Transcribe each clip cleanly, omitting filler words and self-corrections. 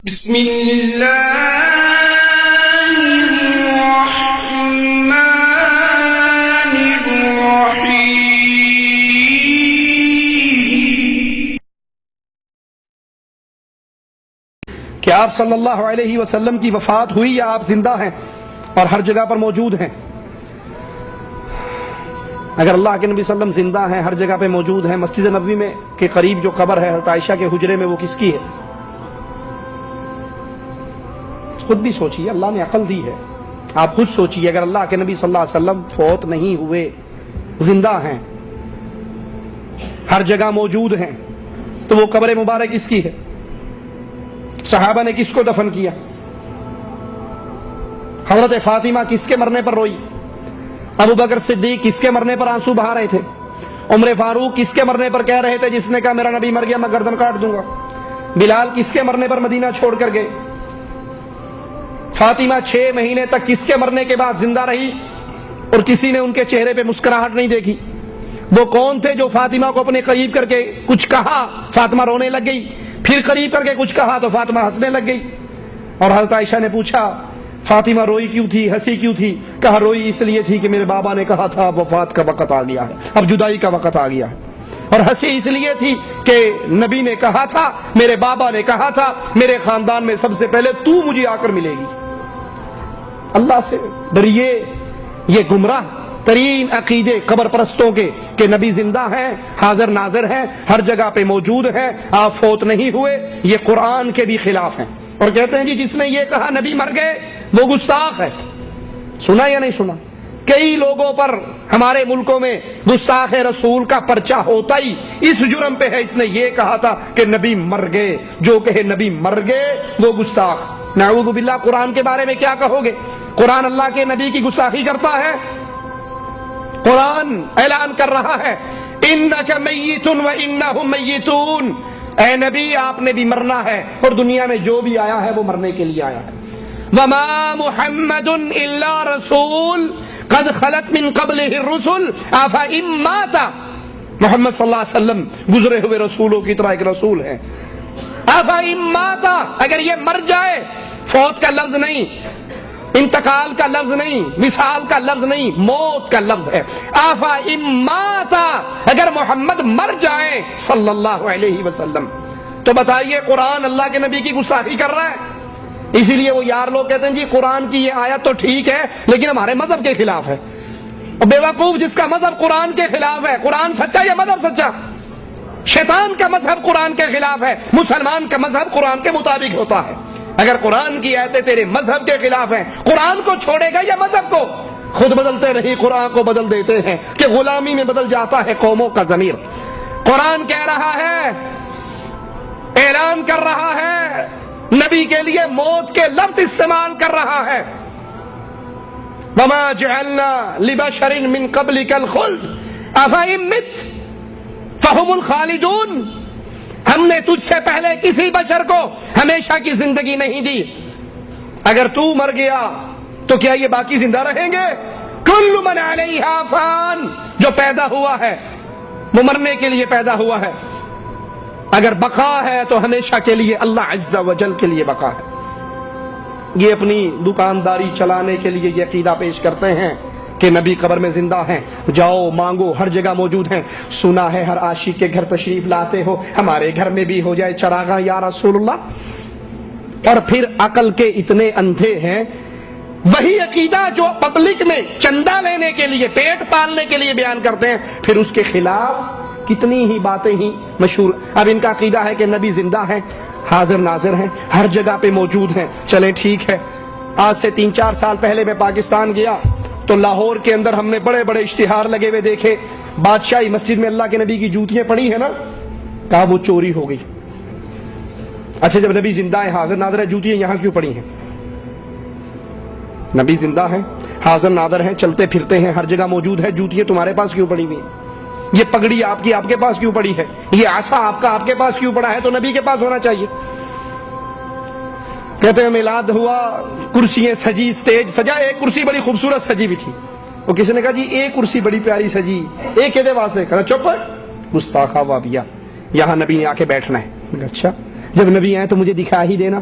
بسم اللہ الرحمن الرحیم کہ آپ صلی اللہ علیہ وسلم کی وفات ہوئی یا آپ زندہ ہیں اور ہر جگہ پر موجود ہیں؟ اگر اللہ کے نبی صلی اللہ علیہ وسلم زندہ ہیں، ہر جگہ پہ موجود ہیں، مسجد نبوی میں کے قریب جو قبر ہے حضرت عائشہ کے حجرے میں، وہ کس کی ہے؟ خود بھی سوچئے، اللہ نے عقل دی ہے، آپ خود سوچئے، اگر اللہ کے نبی صلی اللہ علیہ وسلم فوت نہیں ہوئے، زندہ ہیں، ہر جگہ موجود ہیں، تو وہ قبر مبارک کس کی ہے؟ صحابہ نے کس کو دفن کیا؟ حضرت فاطمہ کس کے مرنے پر روئی؟ ابو بکر صدیق کس کے مرنے پر آنسو بہا رہے تھے؟ عمر فاروق کس کے مرنے پر کہہ رہے تھے جس نے کہا میرا نبی مر گیا میں گردن کاٹ دوں گا؟ بلال کس کے مرنے پر مدینہ چھوڑ کر گئے؟ فاطمہ 6 مہینے تک کس کے مرنے کے بعد زندہ رہی اور کسی نے ان کے چہرے پہ مسکراہٹ نہیں دیکھی؟ وہ کون تھے جو فاطمہ کو اپنے قریب کر کے کچھ کہا، فاطمہ رونے لگ گئی، پھر قریب کر کے کچھ کہا تو فاطمہ ہنسنے لگ گئی؟ اور حضرت عائشہ نے پوچھا فاطمہ روئی کیوں تھی، ہنسی کیوں تھی؟ کہا روئی اس لیے تھی کہ میرے بابا نے کہا تھا اب وفات کا وقت آ گیا ہے، اب جدائی کا وقت آ گیا ہے، اور ہنسی اس لیے تھی کہ نبی نے کہا تھا، میرے بابا نے کہا تھا میرے خاندان میں سب سے پہلے تو مجھے آ کر ملے گی۔ اللہ سے ڈریے، یہ گمراہ ترین عقیدے قبر پرستوں کے کہ نبی زندہ ہیں، حاضر ناظر ہیں، ہر جگہ پہ موجود ہیں، آپ فوت نہیں ہوئے، یہ قرآن کے بھی خلاف ہیں۔ اور کہتے ہیں جی جس نے یہ کہا نبی مر گئے وہ گستاخ ہے۔ سنا یا نہیں سنا؟ کئی لوگوں پر ہمارے ملکوں میں گستاخ رسول کا پرچہ ہوتا ہی اس جرم پہ ہے، اس نے یہ کہا تھا کہ نبی مر گئے، جو کہے نبی مر گئے وہ گستاخ۔ نعوذ باللہ، قرآن کے بارے میں کیا کہو گے؟ قرآن اللہ کے نبی کی گستاخی کرتا ہے؟ قرآن اعلان کر رہا ہے انک میت وانہم میتون، اے نبی آپ نے بھی مرنا ہے اور دنیا میں جو بھی آیا ہے وہ مرنے کے لیے آیا ہے۔ وما محمد الا رسول قد خلت من قبلہ الرسل افإن مات، محمد صلی اللہ علیہ وسلم گزرے ہوئے رسولوں کی طرح ایک رسول ہے۔ افإن مات، اگر یہ مر جائے، فوت کا لفظ نہیں، انتقال کا لفظ نہیں، وصال کا لفظ نہیں، موت کا لفظ ہے۔ افإن مات، اگر محمد مر جائیں صلی اللہ علیہ وسلم، تو بتائیے قرآن اللہ کے نبی کی گستاخی کر رہا ہے۔ اسی لیے وہ یار لوگ کہتے ہیں جی قرآن کی یہ آیت تو ٹھیک ہے لیکن ہمارے مذہب کے خلاف ہے۔ بے وقوف، جس کا مذہب قرآن کے خلاف ہے، قرآن سچا یا مذہب سچا؟ شیطان کا مذہب قرآن کے خلاف ہے، مسلمان کا مذہب قرآن کے مطابق ہوتا ہے۔ اگر قرآن کی آیتیں تیرے مذہب کے خلاف ہیں، قرآن کو چھوڑے گا یا مذہب کو؟ خود بدلتے نہیں، قرآن کو بدل دیتے ہیں کہ غلامی میں بدل جاتا ہے قوموں کا ضمیر۔ قرآن کہہ رہا ہے، اعلان کر رہا ہے، نبی کے لیے موت کے لفظ استعمال کر رہا ہے۔ وما جعلنا لبشر من قبلك الخلد افإن مت فهم الخالدون، ہم نے تجھ سے پہلے کسی بشر کو ہمیشہ کی زندگی نہیں دی، اگر تو مر گیا تو کیا یہ باقی زندہ رہیں گے؟ کل من علیہا فان، جو پیدا ہوا ہے وہ مرنے کے لیے پیدا ہوا ہے، اگر بقا ہے تو ہمیشہ کے لیے اللہ عز و جل کے لیے بقا ہے۔ یہ اپنی دکانداری چلانے کے لیے یہ عقیدہ پیش کرتے ہیں کہ نبی قبر میں زندہ ہیں، جاؤ مانگو، ہر جگہ موجود ہیں۔ سنا ہے ہر عاشق کے گھر تشریف لاتے ہو، ہمارے گھر میں بھی ہو جائے چراغاں یا رسول اللہ۔ اور پھر عقل کے اتنے اندھے ہیں، وہی عقیدہ جو پبلک میں چندہ لینے کے لیے، پیٹ پالنے کے لیے بیان کرتے ہیں، پھر اس کے خلاف کتنی ہی باتیں ہی مشہور۔ اب ان کا عقیدہ ہے کہ نبی زندہ ہیں، حاضر ناظر ہیں، ہر جگہ پہ موجود ہیں۔ چلیں ٹھیک ہے، آج سے 3-4 سال پہلے میں پاکستان گیا تو لاہور کے اندر ہم نے بڑے بڑے اشتہار لگے ہوئے دیکھے، بادشاہی مسجد میں اللہ کے نبی کی جوتیاں پڑی ہیں نا، کہا وہ چوری ہو گئی۔ اچھا جب نبی زندہ ہے، حاضر ناظر ہے، جوتیاں یہاں کیوں پڑی ہیں؟ نبی زندہ ہیں، حاضر ناظر ہیں، چلتے پھرتے ہیں، ہر جگہ موجود ہے، جوتیاں تمہارے پاس کیوں پڑی ہوئی ہیں؟ یہ پگڑی آپ کی آپ کے پاس کیوں پڑی ہے؟ یہ عصا آپ کا آپ کے پاس کیوں پڑا ہے؟ تو نبی کے پاس ہونا چاہیے۔ کہتے ہیں میلاد ہوا، کرسیاں سجی، اسٹیج سجا، ایک کرسی بڑی خوبصورت سجی بھی تھی، وہ کسی نے کہا جی ایک کرسی بڑی پیاری سجی، ایک دے واسطے، کہا چپ گستاخا وابیا، یہاں نبی نے آ کے بیٹھنا ہے۔ اچھا جب نبی آئے تو مجھے دکھا ہی دینا،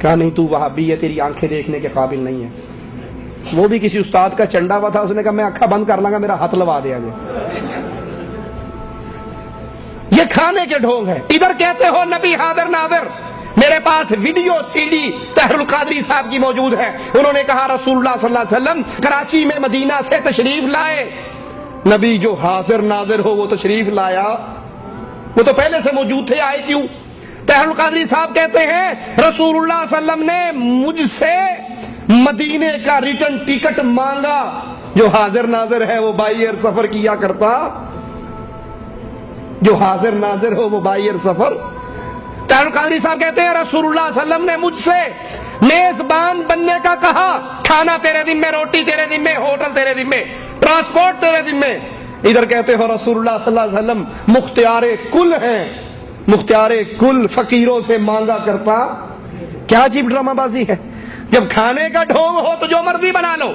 کہا نہیں تو وہابی ہے، تیری آنکھیں دیکھنے کے قابل نہیں ہے. وہ بھی کسی استاد کا چنڈا ہوا تھا، اس نے کہا میں آنکھیں بند کر لوں گا، میرا ہاتھ لوا دیا گیا. یہ کھانے کے ڈھونگ ہیں. ادھر کہتے ہو نبی حاضر ناظر. میرے پاس video CD Tahir ul-Qadri صاحب کی موجود ہے. انہوں نے کہا رسول اللہ صلی اللہ علیہ وسلم کراچی میں مدینہ سے تشریف لائے. نبی جو حاضر ناظر ہو وہ تشریف لایا؟ وہ تو پہلے سے موجود تھے، آئے کیوں؟ طاہر القادری صاحب کہتے ہیں رسول اللہ صلی اللہ علیہ وسلم نے مجھ سے مدینے کا ریٹرن ٹکٹ مانگا. جو حاضر ناظر ہے وہ بائی ایئر سفر کیا کرتا، جو حاضر ناظر ہو وہ بائی ایئر سفر. طاہر القادری صاحب کہتے ہیں رسول اللہ صلی اللہ علیہ وسلم نے مجھ سے میزبان بننے کا کہا. کھانا تیرے ذمے، روٹی تیرے ذمے، ہوٹل تیرے ذمے، ٹرانسپورٹ تیرے ذمے. ادھر کہتے ہو رسول اللہ صلی اللہ علیہ وسلم مختار کل ہیں، مختار کل فقیروں سے مانگا کرتا. کیا عجیب ڈرامہ بازی ہے. جب کھانے کا ڈھونگ ہو تو جو مرضی بنا لو.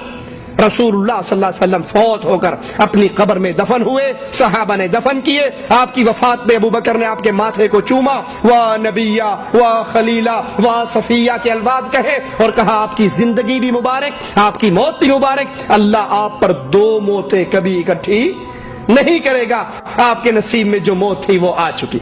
رسول اللہ صلی اللہ علیہ وسلم فوت ہو کر اپنی قبر میں دفن ہوئے، صحابہ نے دفن کیے. آپ کی وفات میں ابوبکر نے آپ کے ماتھے کو چوما، وا نبیہ وا خلیلہ وا صفیہ کے الفاظ کہے اور کہا آپ کی زندگی بھی مبارک، آپ کی موت بھی مبارک. اللہ آپ پر دو موتیں کبھی اکٹھی نہیں کرے گا. آپ کے نصیب میں جو موت تھی وہ آ چکی.